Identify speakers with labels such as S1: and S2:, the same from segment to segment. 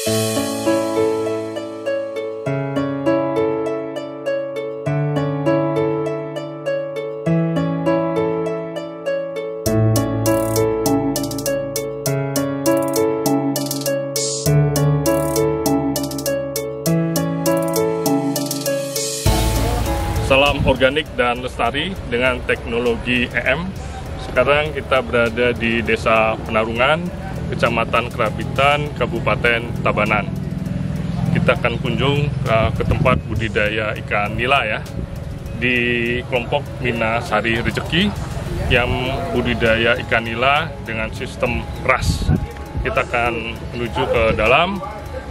S1: Salam organik dan lestari dengan teknologi EM. Sekarang kita berada di Desa Penarungan, Kecamatan Kerapitan, Kabupaten Tabanan. Kita akan kunjung ke tempat budidaya ikan nila ya, di kelompok Mina Sari Rezeki yang budidaya ikan nila dengan sistem RAS. Kita akan menuju ke dalam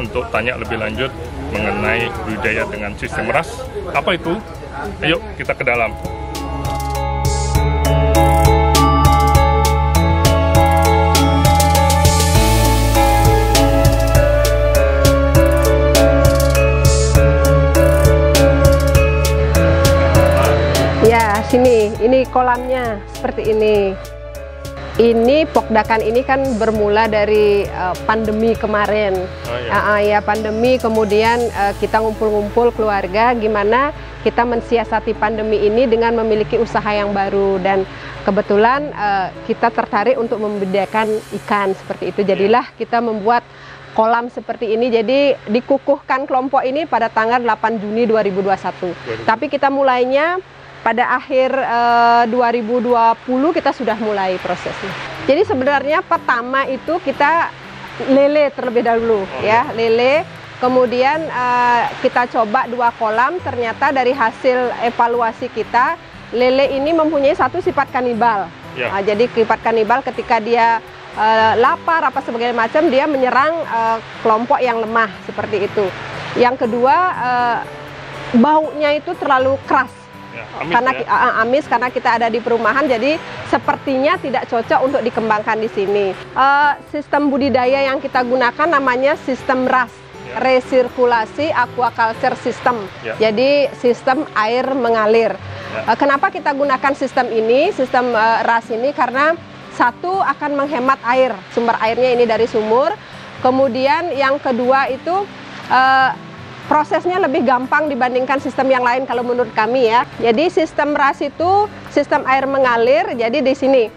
S1: untuk tanya lebih lanjut mengenai budidaya dengan sistem RAS. Apa itu? Ayo kita ke dalam.
S2: Ya, sini, ini kolamnya seperti ini. Ini pokdakan ini kan bermula dari pandemi kemarin. Oh, iya. Ya pandemi, kemudian kita ngumpul-ngumpul keluarga, gimana kita mensiasati pandemi ini dengan memiliki usaha yang baru, dan kebetulan kita tertarik untuk membudidayakan ikan seperti itu. Jadilah kita membuat kolam seperti ini. Jadi dikukuhkan kelompok ini pada tanggal 8 Juni 2021. Tapi kita mulainya pada akhir 2020 kita sudah mulai prosesnya. Jadi sebenarnya pertama itu kita lele terlebih dahulu, ya lele. Kemudian kita coba 2 kolam. Ternyata dari hasil evaluasi kita, lele ini mempunyai satu sifat kanibal. Jadi sifat kanibal ketika dia lapar apa sebagainya macam, dia menyerang kelompok yang lemah seperti itu. Yang kedua, baunya itu terlalu keras. Karena amis, karena kita ada di perumahan, jadi sepertinya tidak cocok untuk dikembangkan di sini. Sistem budidaya yang kita gunakan namanya sistem RAS, resirkulasi aquaculture system. Jadi sistem air mengalir. Kenapa kita gunakan sistem ini, sistem RAS ini? Karena satu, akan menghemat air, sumber airnya ini dari sumur. Kemudian yang kedua itu prosesnya lebih gampang dibandingkan sistem yang lain kalau menurut kami ya. Jadi sistem RAS itu sistem air mengalir. Jadi di sini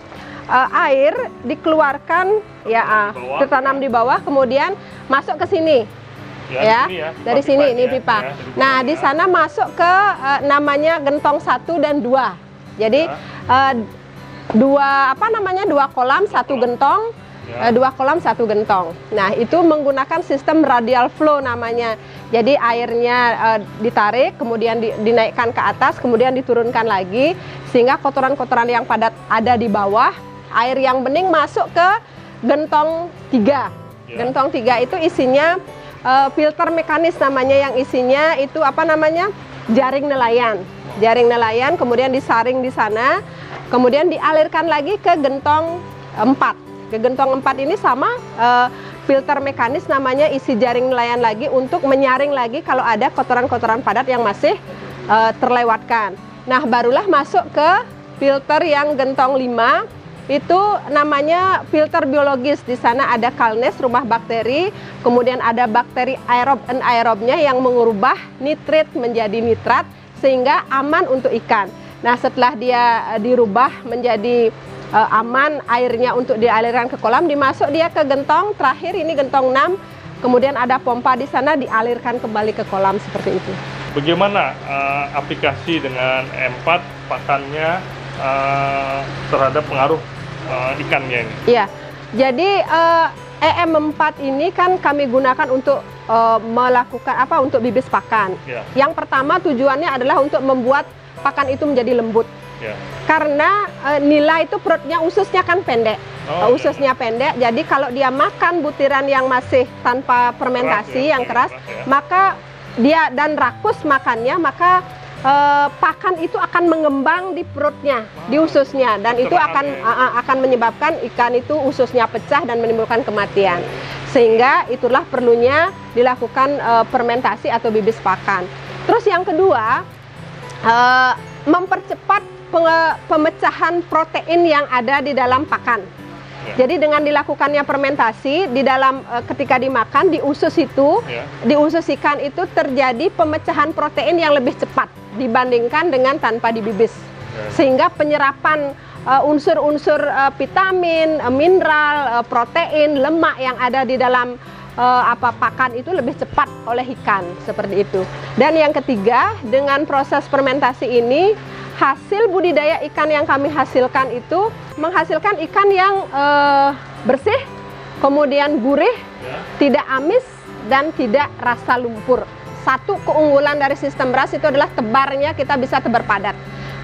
S2: air dikeluarkan ya, tertanam di bawah, kemudian masuk ke sini ya, dari sini ini pipa. Nah di sana masuk ke namanya gentong 1 dan 2. Jadi dua kolam, 1 gentong. 2 kolam 1 gentong. Nah itu menggunakan sistem radial flow namanya. Jadi airnya ditarik, kemudian dinaikkan ke atas, kemudian diturunkan lagi, sehingga kotoran-kotoran yang padat ada di bawah, air yang bening masuk ke gentong 3. Gentong 3 itu isinya filter mekanis namanya, yang isinya itu jaring nelayan. Jaring nelayan kemudian disaring di sana, kemudian dialirkan lagi ke gentong 4. Ke gentong 4 ini sama filter mekanis namanya, isi jaring nelayan lagi untuk menyaring lagi kalau ada kotoran-kotoran padat yang masih terlewatkan. Nah barulah masuk ke filter yang gentong 5, itu namanya filter biologis. Di sana ada Calnes, rumah bakteri, kemudian ada bakteri aerob dan anaerobnya yang mengubah nitrit menjadi nitrat sehingga aman untuk ikan. Nah setelah dia dirubah menjadi aman airnya untuk dialirkan ke kolam, dimasuk dia ke gentong terakhir, ini gentong 6, kemudian ada pompa di sana, dialirkan kembali ke kolam seperti itu. Bagaimana
S1: aplikasi dengan E4 pakannya terhadap pengaruh ikannya ini?
S2: Iya, jadi EM4 ini kan kami gunakan untuk melakukan untuk bibis pakan. Yang pertama tujuannya adalah untuk membuat pakan itu menjadi lembut. Karena nila itu perutnya, ususnya kan pendek, ususnya pendek. Jadi kalau dia makan butiran yang masih tanpa fermentasi, yang keras, maka dia dan rakus makannya, maka pakan itu akan mengembang di perutnya, di ususnya, dan itu akan menyebabkan ikan itu ususnya pecah dan menimbulkan kematian. Sehingga itulah perlunya dilakukan fermentasi atau bibis pakan. Terus yang kedua, mempercepat pemecahan protein yang ada di dalam pakan. Ya. Jadi dengan dilakukannya fermentasi di dalam ketika dimakan di usus itu, di usus ikan itu terjadi pemecahan protein yang lebih cepat dibandingkan dengan tanpa dibibis. Sehingga penyerapan unsur-unsur vitamin, mineral, protein, lemak yang ada di dalam pakan itu lebih cepat oleh ikan, seperti itu. Dan yang ketiga, dengan proses fermentasi ini, hasil budidaya ikan yang kami hasilkan itu menghasilkan ikan yang bersih, kemudian gurih, tidak amis, dan tidak rasa lumpur. Satu keunggulan dari sistem RAS itu adalah tebarnya kita bisa tebar padat.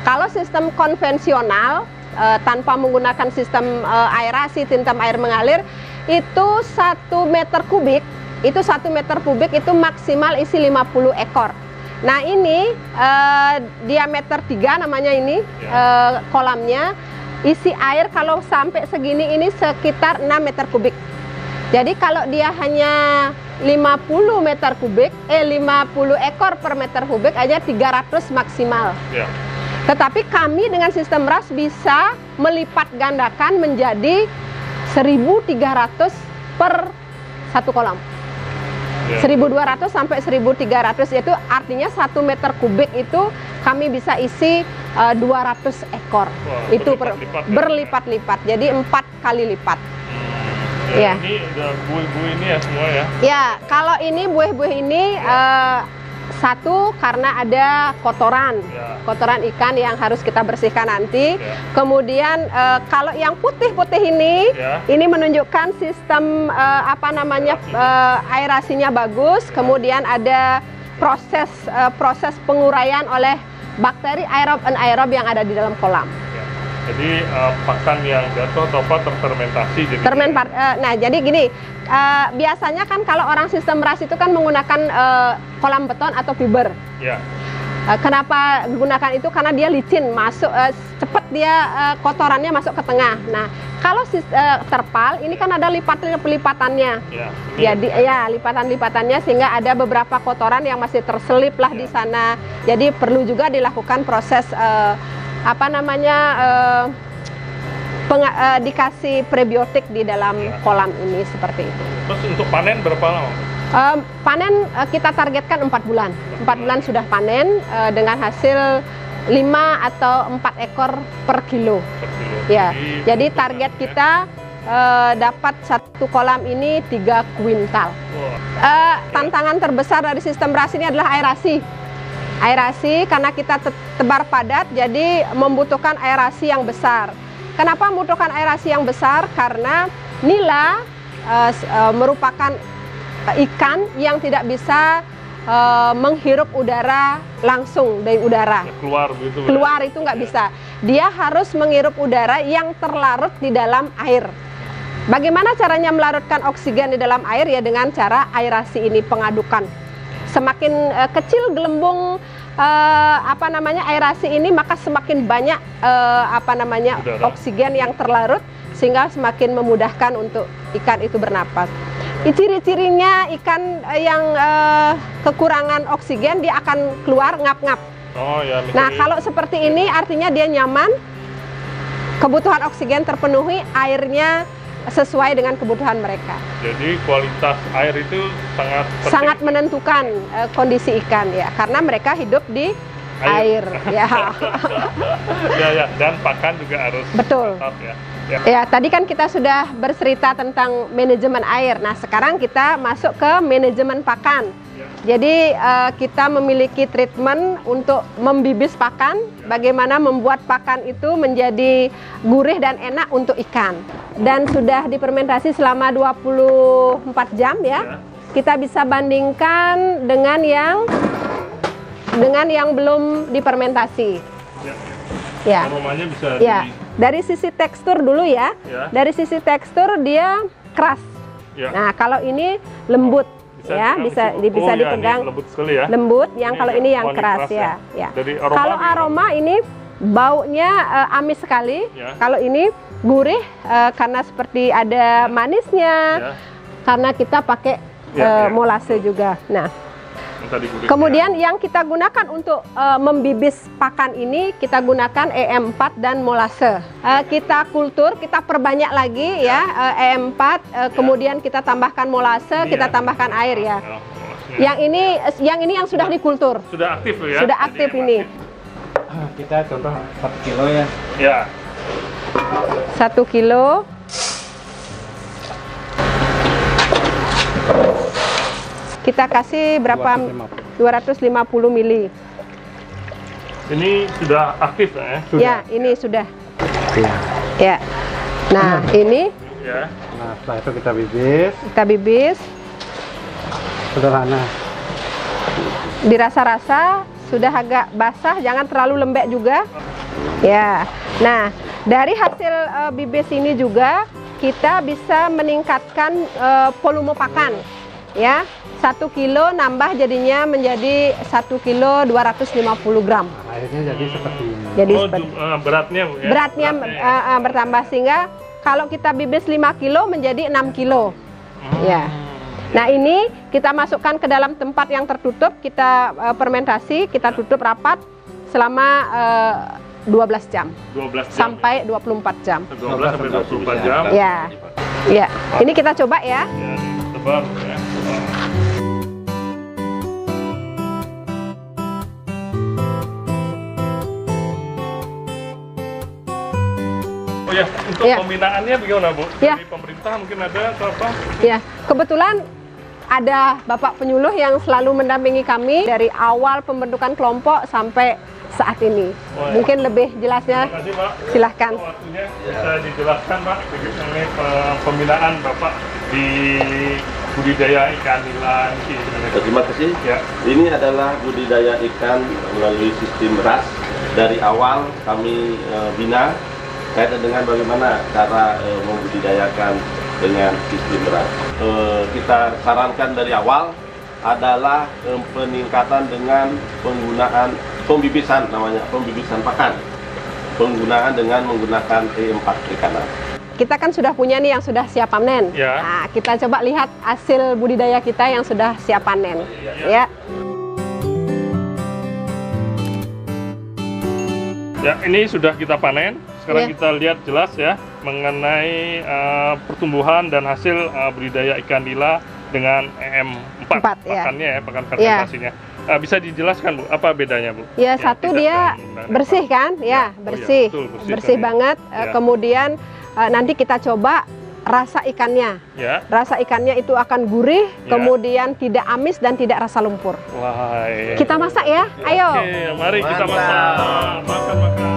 S2: Kalau sistem konvensional tanpa menggunakan sistem aerasi, tintam air mengalir, itu 1 meter kubik, itu maksimal isi 50 ekor. Nah ini diameter 3 namanya ini kolamnya, isi air kalau sampai segini ini sekitar 6 meter kubik. Jadi kalau dia hanya 50 meter kubik, 50 ekor per meter kubik aja 300 maksimal. Tetapi kami dengan sistem RAS bisa melipat gandakan menjadi 1.300 per satu kolam. 1.200 sampai 1.300 itu artinya 1 meter kubik itu kami bisa isi 200 ekor. Wah, itu berlipat-lipat. Jadi 4 kali lipat.
S1: Ini udah buih-buih ini ya semua ya?
S2: Ya, kalau ini buih-buih ini satu karena ada kotoran ikan yang harus kita bersihkan nanti. Kemudian kalau yang putih-putih ini menunjukkan sistem aerasinya bagus. Kemudian ada proses penguraian oleh bakteri aerob dan anaerob yang ada di dalam kolam.
S1: Jadi pakan yang jatuh atau terfermentasi.
S2: Nah jadi gini, biasanya kan kalau orang sistem RAS itu kan menggunakan kolam beton atau fiber. Kenapa gunakan itu? Karena dia licin, masuk cepat dia kotorannya masuk ke tengah. Nah kalau terpal ini kan ada lipatannya. Jadi lipatan-lipatannya sehingga ada beberapa kotoran yang masih terselip lah di sana. Jadi perlu juga dilakukan proses dikasih prebiotik di dalam kolam ini seperti itu.
S1: Terus untuk panen berapa lama?
S2: Panen kita targetkan 4 bulan. 4 bulan sudah panen dengan hasil 5 atau 4 ekor per kilo. Ya, jadi target kita dapat satu kolam ini 3 kuintal. Tantangan terbesar dari sistem RAS ini adalah aerasi. Aerasi karena kita tebar padat, jadi membutuhkan aerasi yang besar. Kenapa membutuhkan aerasi yang besar? Karena nila merupakan ikan yang tidak bisa menghirup udara langsung dari udara. Keluar itu nggak bisa. Dia harus menghirup udara yang terlarut di dalam air. Bagaimana caranya melarutkan oksigen di dalam air? Ya dengan cara aerasi ini, pengadukan. Semakin kecil gelembung aerasi ini, maka semakin banyak oksigen yang terlarut sehingga semakin memudahkan untuk ikan itu bernapas. Ciri-cirinya ikan yang kekurangan oksigen dia akan keluar ngap-ngap. Nah kalau seperti ini artinya dia nyaman, kebutuhan oksigen terpenuhi, airnya sesuai dengan kebutuhan mereka.
S1: Jadi kualitas air itu sangat menentukan
S2: kondisi ikan ya, karena mereka hidup di air.
S1: Dan pakan juga harus
S2: tetap ya. Tadi kan kita sudah bercerita tentang manajemen air. Nah sekarang kita masuk ke manajemen pakan. Jadi kita memiliki treatment untuk membibis pakan, bagaimana membuat pakan itu menjadi gurih dan enak untuk ikan. Dan sudah difermentasi selama 24 jam ya. Kita bisa bandingkan dengan yang belum difermentasi.
S1: Aromanya bisa
S2: dari sisi tekstur dulu ya. Dari sisi tekstur dia keras. Nah, kalau ini lembut. Bisa dipegang,
S1: lembut sekali ya.
S2: Lembut, yang kalau ini yang keras ya. Kalau aroma ini baunya amis sekali. Kalau ini gurih karena seperti ada manisnya. Karena kita pakai molase juga. Nah, Kemudian yang kita gunakan untuk membibis pakan ini, kita gunakan EM4 dan molase. Kita kultur, kita perbanyak lagi ya EM4, kemudian kita tambahkan molase, kita tambahkan air ya. Yang ini yang sudah dikultur.
S1: Sudah aktif ya?
S2: Sudah aktif ini.
S3: Kita contoh 1 kilo ya.
S1: Ya.
S2: 1 kilo. Kita kasih berapa? 250 mili.
S1: Ini sudah aktif ya?
S2: Sudah. Ya, ini sudah. Ya. Nah, ini.
S1: Ya.
S3: Nah, setelah itu kita bibis.
S2: Kita bibis.
S3: Sederhana.
S2: Dirasa-rasa sudah agak basah, jangan terlalu lembek juga. Ya. Nah, dari hasil bibis ini juga kita bisa meningkatkan volume pakan. Ya, 1 kilo nambah jadinya menjadi 1 kilo 250 gram.
S3: Akhirnya jadi seperti ini.
S2: Jadi
S1: beratnya ya?
S2: Beratnya bertambah, sehingga kalau kita bibis 5 kilo menjadi 6 kilo. Ya. Nah, ini kita masukkan ke dalam tempat yang tertutup, kita fermentasi, kita tutup rapat selama 12 jam. 12 jam sampai 24 jam.
S1: 12 sampai 24 jam.
S2: Ya. Ya. Ini kita coba ya.
S1: Tebal ya. Oh ya, untuk pembinaannya bagaimana Bu? Dari pemerintah mungkin ada atau apa?
S2: Ya, kebetulan ada Bapak penyuluh yang selalu mendampingi kami dari awal pembentukan kelompok sampai saat ini. Mungkin lebih jelasnya,
S1: terima kasih, Pak.
S2: Silahkan.
S1: Waktunya bisa dijelaskan Pak mengenai pembinaan Bapak di budidaya ikan nila.
S4: Terima kasih. Ya. Ini adalah budidaya ikan melalui sistem RAS. Dari awal kami bina kaitan dengan bagaimana cara membudidayakan dengan sistem RAS. Kita sarankan dari awal adalah peningkatan dengan penggunaan pembibisan, namanya pembibisan pakan, penggunaan dengan menggunakan E4 perikanan.
S2: Kita kan sudah punya nih yang sudah siap panen.
S1: Ya.
S2: Nah, kita coba lihat hasil budidaya kita yang sudah siap panen. Ya.
S1: Ya, ini sudah kita panen. Sekarang kita lihat jelas ya mengenai pertumbuhan dan hasil budidaya ikan nila dengan EM4 pakannya ya, pakan fermentasinya. Bisa dijelaskan Bu, apa bedanya Bu?
S2: Ya, satu dia bersih kan? Ya, bersih.
S1: Oh, ya,
S2: bersih banget. Kemudian nanti kita coba rasa ikannya.
S1: Ya.
S2: Rasa ikannya itu akan gurih, kemudian tidak amis dan tidak rasa lumpur.
S1: Wah.
S2: Kita masak ya? Ayo.
S1: Oke, mari kita masak. Makan-makan.